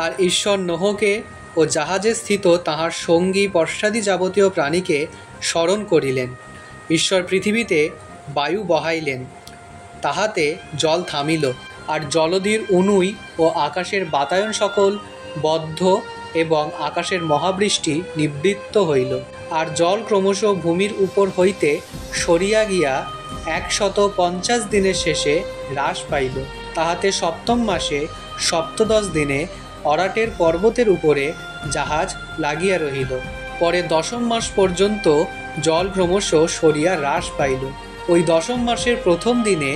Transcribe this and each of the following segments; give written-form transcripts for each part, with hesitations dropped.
আর ঈশ্বর নোহকে ও জাহাজে স্থিত তাহার সঙ্গী পশ্চাদি যাবতীয় প্রাণীকে স্মরণ করিলেন। ঈশ্বর পৃথিবীতে বায়ু বহাইলেন, তাহাতে জল থামিল, আর জলধির অনুই ও আকাশের বাতায়ন সকল বদ্ধ এবং আকাশের মহাবৃষ্টি নিবৃত্ত হইল। আর জল ক্রমশ ভূমির উপর হইতে সরিয়া গিয়া 150 দিনের শেষে হ্রাস পাইল। তাহাতে সপ্তম মাসে সপ্তদশ দিনে অরাটের পর্বতের উপরে জাহাজ লাগিয়া রহিল। পরে দশম মাস পর্যন্ত জল ক্রমশ সরিয়া হ্রাস পাইল। ওই দশম মাসের প্রথম দিনে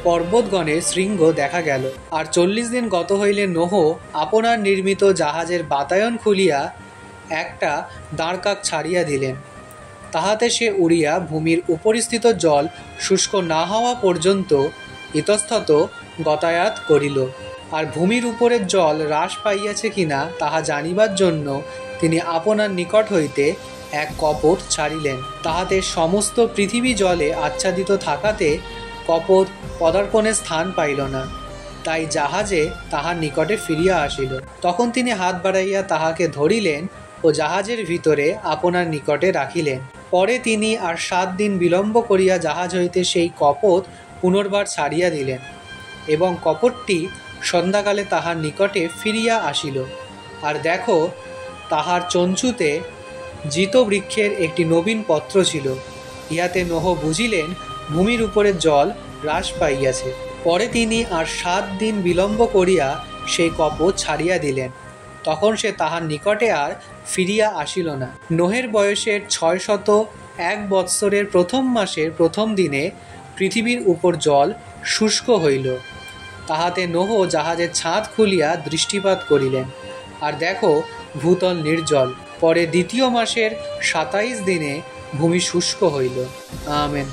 পর্বতগণের শৃঙ্গ দেখা গেল। আর 40 দিন গত হইলে নোহ আপনার নির্মিত জাহাজের বাতায়ন খুলিয়া একটা দাঁড়কাক ছাড়িয়া দিলেন। তাহাতে সে উড়িয়া ভূমির উপরিস্থিত জল শুষ্ক না হওয়া পর্যন্ত ইতস্তত গতায়াত করিল। আর ভূমির উপরের জল হ্রাস পাইয়াছে কিনা তাহা জানিবার জন্য তিনি আপনার নিকট হইতে এক কপট ছাড়িলেন। তাহাতে সমস্ত পৃথিবী জলে আচ্ছাদিত থাকাতে কপট পদার্পণের স্থান পাইল না, তাই জাহাজে তাহার নিকটে ফিরিয়া আসিল। তখন তিনি হাত বাড়াইয়া তাহাকে ধরিলেন ও জাহাজের ভিতরে আপনার নিকটে রাখিলেন। পরে তিনি আর 7 দিন বিলম্ব করিয়া জাহাজ হইতে সেই কপট পুনর্বার ছাড়িয়া দিলেন, এবং কপটটি সন্ধ্যাকালে তাহার নিকটে ফিরিয়া আসিল। আর দেখো, তাহার চঞ্চুতে জিত বৃক্ষের একটি নবীন পত্র ছিল। ইহাতে নোহ বুঝিলেন ভূমির উপরে জল হ্রাস পাইয়াছে। পরে তিনি আর 7 দিন বিলম্ব করিয়া সেই কপট ছাড়িয়া দিলেন। তখন সে তাহার নিকটে আর ফিরিয়া আসিল না। নোহের বয়সের 601 বৎসরের প্রথম মাসের প্রথম দিনে পৃথিবীর উপর জল শুষ্ক হইল। তাহাতে নোহ জাহাজের ছাদ খুলিয়া দৃষ্টিপাত করিলেন, আর দেখো, ভূতল নির্জল। পরে দ্বিতীয় মাসের 27 দিনে ভূমি শুষ্ক হইল। আমেন।